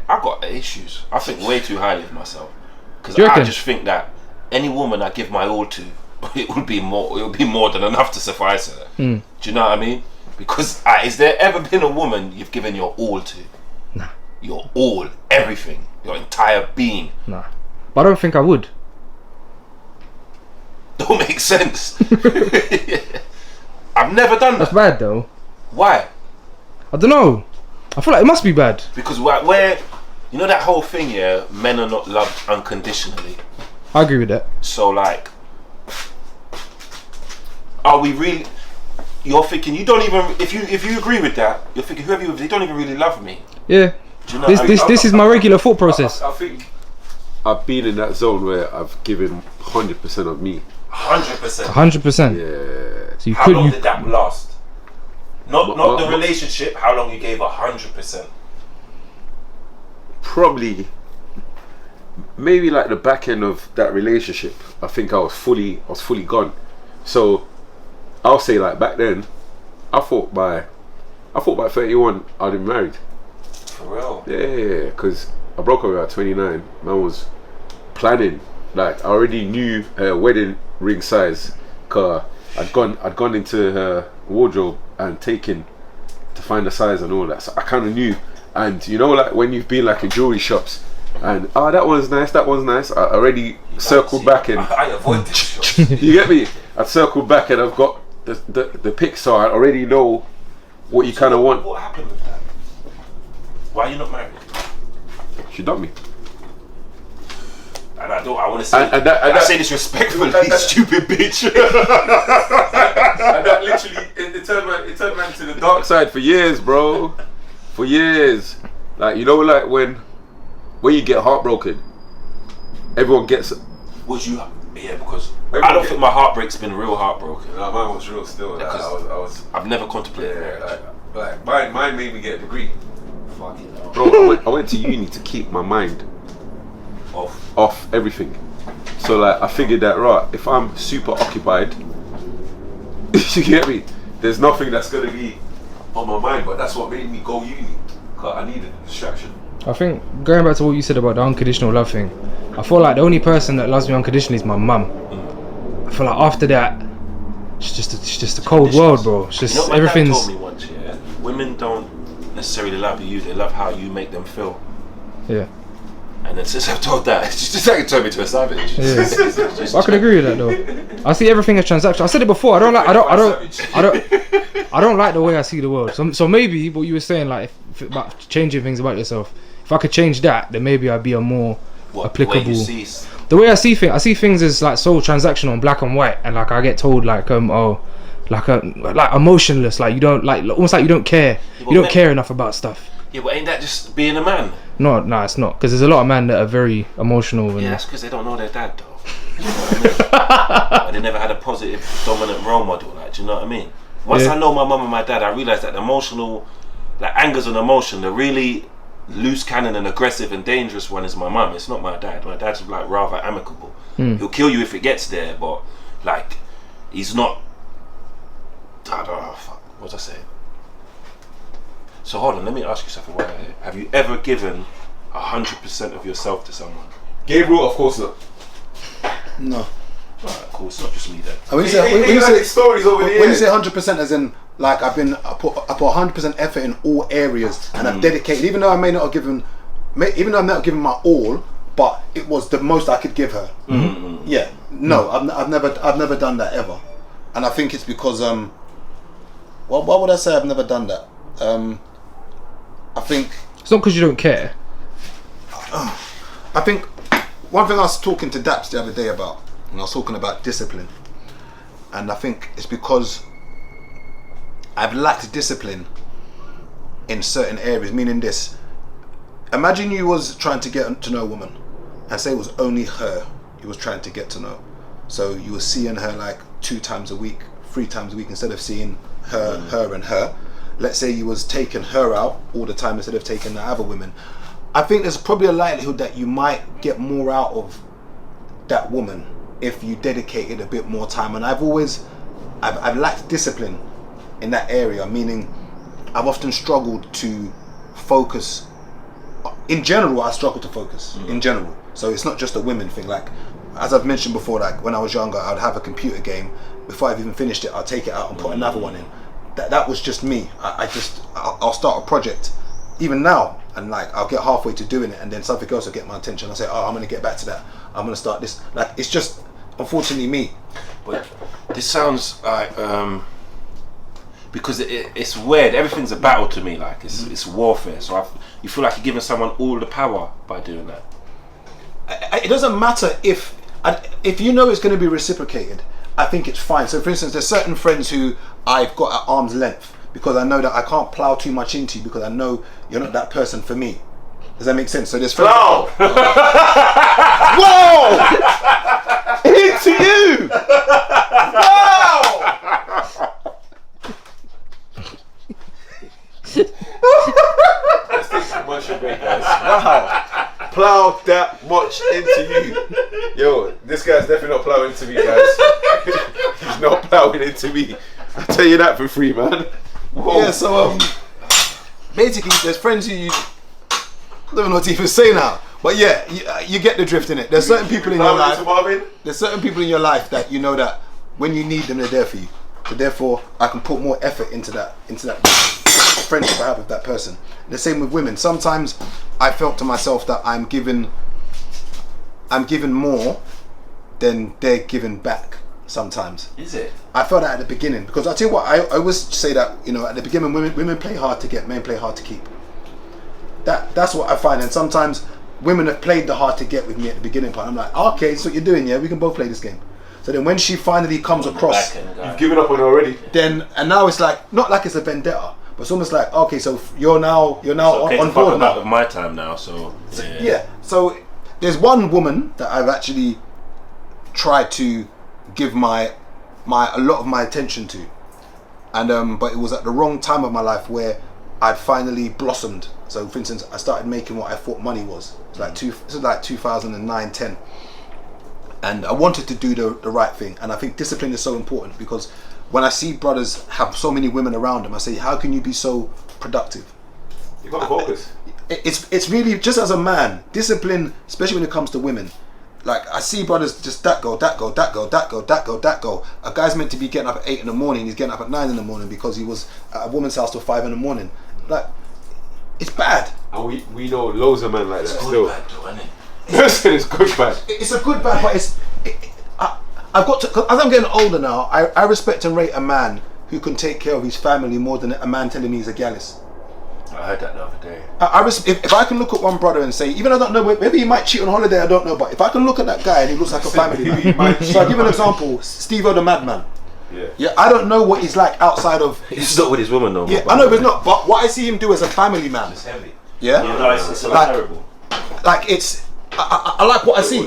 I got issues. I think way too highly of myself. Because Do you I reckon? just think that any woman I give my all to, it would be more than enough to suffice her. Do you know what I mean? Because is there ever been a woman you've given your all to? Nah. Your all, everything, your entire being. Nah. But I don't think I would. Don't make sense. I've never done that. That's bad though. Why? I don't know. I feel like it must be bad. Because where you know that whole thing, yeah, men are not loved unconditionally. I agree with that. So like, are we really? You're thinking you don't even if you agree with that, you're thinking whoever you, they don't even really love me. Yeah. Do you know This is my regular thought process. I think I've been in that zone where I've given 100% of me. 100%. 100%. Yeah. So you How could. long You, did that last? Not the relationship. How long you gave 100%? Probably, maybe like the back end of that relationship. I think I was fully gone. So I'll say like back then, I thought by 31 I'd been married. For real? Yeah, because I broke up at 29. Man was planning. Like I already knew her wedding ring size. Cause I'd gone into her wardrobe and taken to find the size and all that. So I kind of knew. And you know, like when you've been like in jewelry shops, and that one's nice. I already circled back and I avoid this shop. you get me. I'd circled back and I've got the pics, so I already know what you kind of want. What happened with that? Why are you not married? She dumped me. And I want to say, And that- say this respectfully, stupid bitch. And that literally it turned man to the dark side for years, bro. For years. Like you know, like when you get heartbroken, everyone gets. Was you? Yeah, because I don't think my heartbreak's been real heartbroken. No, mine was real still. Like, I've never contemplated marriage. like mine made me get a degree. Fucking hell. Bro, I went to uni to keep my mind Off. everything. So like I figured that right, if I'm super occupied, you get me? There's nothing that's gonna be on my mind. But that's what made me go uni. Cause I needed a distraction. I think going back to what you said about the unconditional love thing, I feel like the only person that loves me unconditionally is my mum. I feel like after that, it's just a cold world, bro. It's just You know what my dad everything's. told me once, yeah? Women don't necessarily love you; they love how you make them feel. Yeah. And then since I've told that, it's just like it turned me to a savage. Yeah. I can agree with that though. I see everything as transactional. I said it before. I don't like the way I see the world. So maybe what you were saying, like about changing things about yourself. If I could change that, then maybe I'd be a more applicable. The way I see things is like so transactional and black and white, and like I get told like like emotionless, like you don't like almost like you don't care. You don't care enough about stuff. Yeah, but ain't that just being a man? No, it's not. Because there's a lot of men that are very emotional. And Yeah, that's because they don't know their dad, though. You know what I mean? Like, they never had a positive, dominant role model. Like, do you know what I mean? Once I know my mum and my dad, I realised that the emotional, like anger's an emotion. The really loose cannon and aggressive and dangerous one is my mum. It's not my dad. My dad's like rather amicable. He'll kill you if it gets there, but like he's not. I don't know. Fuck. What was I saying? So hold on, let me ask you something. Have you ever given 100% of yourself to someone? Gabriel, of course not. No. Alright, cool. It's not just me then. And when you say stories over the when you say 100%, as in like I put 100% effort in all areas, and I've dedicated, even though I may not have given my all, but it was the most I could give her. Yeah. No, I've never done that ever, and I think it's because why would I say I've never done that? I think it's not because you don't care. I think one thing I was talking to Daps the other day about, and I was talking about discipline, and I think it's because I've lacked discipline in certain areas. Meaning this: imagine you was trying to get to know a woman, and say it was only her you was trying to get to know. So you were seeing her like 2 times a week, 3 times a week, instead of seeing her and her. Let's say you was taking her out all the time instead of taking the other women. I think there's probably a likelihood that you might get more out of that woman if you dedicated a bit more time. And I've lacked discipline in that area, meaning I've often struggled to focus in general, I struggle to focus. In general, so it's not just a women thing. Like, as I've mentioned before, like when I was younger, I'd have a computer game. Before I've even finished it, I'll take it out and put another one in. That was just me. I'll start a project, even now, and like I'll get halfway to doing it, and then something else will get my attention. I'll say, oh, I'm gonna get back to that. I'm gonna start this. Like, it's just unfortunately me. But this sounds like because it's weird. Everything's a battle to me. Like it's warfare. So you feel like you're giving someone all the power by doing that. It doesn't matter if you know it's going to be reciprocated. I think it's fine. So, for instance, there's certain friends who I've got at arm's length because I know that I can't plow too much into you because I know you're not that person for me. Does that make sense? So there's friends. Whoa! Into you! Let's take a commercial break, guys. Wow. Plow that much into you. Yo, this guy's definitely not plowing into me, guys. He's not plowing into me. I'll tell you that for free, man. Whoa. Yeah, so basically there's friends who you I don't know what to even say now. But yeah, you get the drift in it. There's certain people in your life. There's certain people in your life that you know that when you need them, they're there for you. So therefore, I can put more effort into that friendship I have with that person. The same with women. Sometimes I felt to myself that I'm given more than they're giving back. Sometimes. Is it? I felt that at the beginning because I tell you what, I always say that, you know, at the beginning women play hard to get, men play hard to keep. That's what I find, and sometimes women have played the hard to get with me at the beginning part. I'm like, okay, so what you're doing, yeah, we can both play this game. So then when she finally comes across, you've given up on her already. Then and now it's like not like it's a vendetta, but it's almost like, okay, so you're now okay on board now. With my time now, so yeah. So there's one woman that I've actually tried to give a lot of my attention to, and but it was at the wrong time of my life where I'd finally blossomed. So for instance, I started making what I thought money was. It's like this is like 2009, 10. And I wanted to do the right thing. And I think discipline is so important because when I see brothers have so many women around them, I say, how can you be so productive? You got to focus. It's really, just as a man, discipline, especially when it comes to women. Like, I see brothers just that go. A guy's meant to be getting up at 8 in the morning, he's getting up at 9 in the morning because he was at a woman's house till 5 in the morning. Like, it's bad. And we know loads of men like that still. Bad though, isn't it? It's good bad. It's a good bad, but I've got to, as I'm getting older now, I respect and rate a man who can take care of his family more than a man telling me he's a gallus. I heard that the other day. If I can look at one brother and say, even I don't know, maybe he might cheat on holiday, I don't know, but if I can look at that guy and he looks like a family man. So I'll give an example, Steve-O the Madman. Yeah, I don't know what he's like outside of... He's not with his woman no more. Yeah, I know, but it's not. But what I see him do as a family man... It's heavy. Yeah? Yeah, no, it's like, terrible. Like, it's... I like what I see.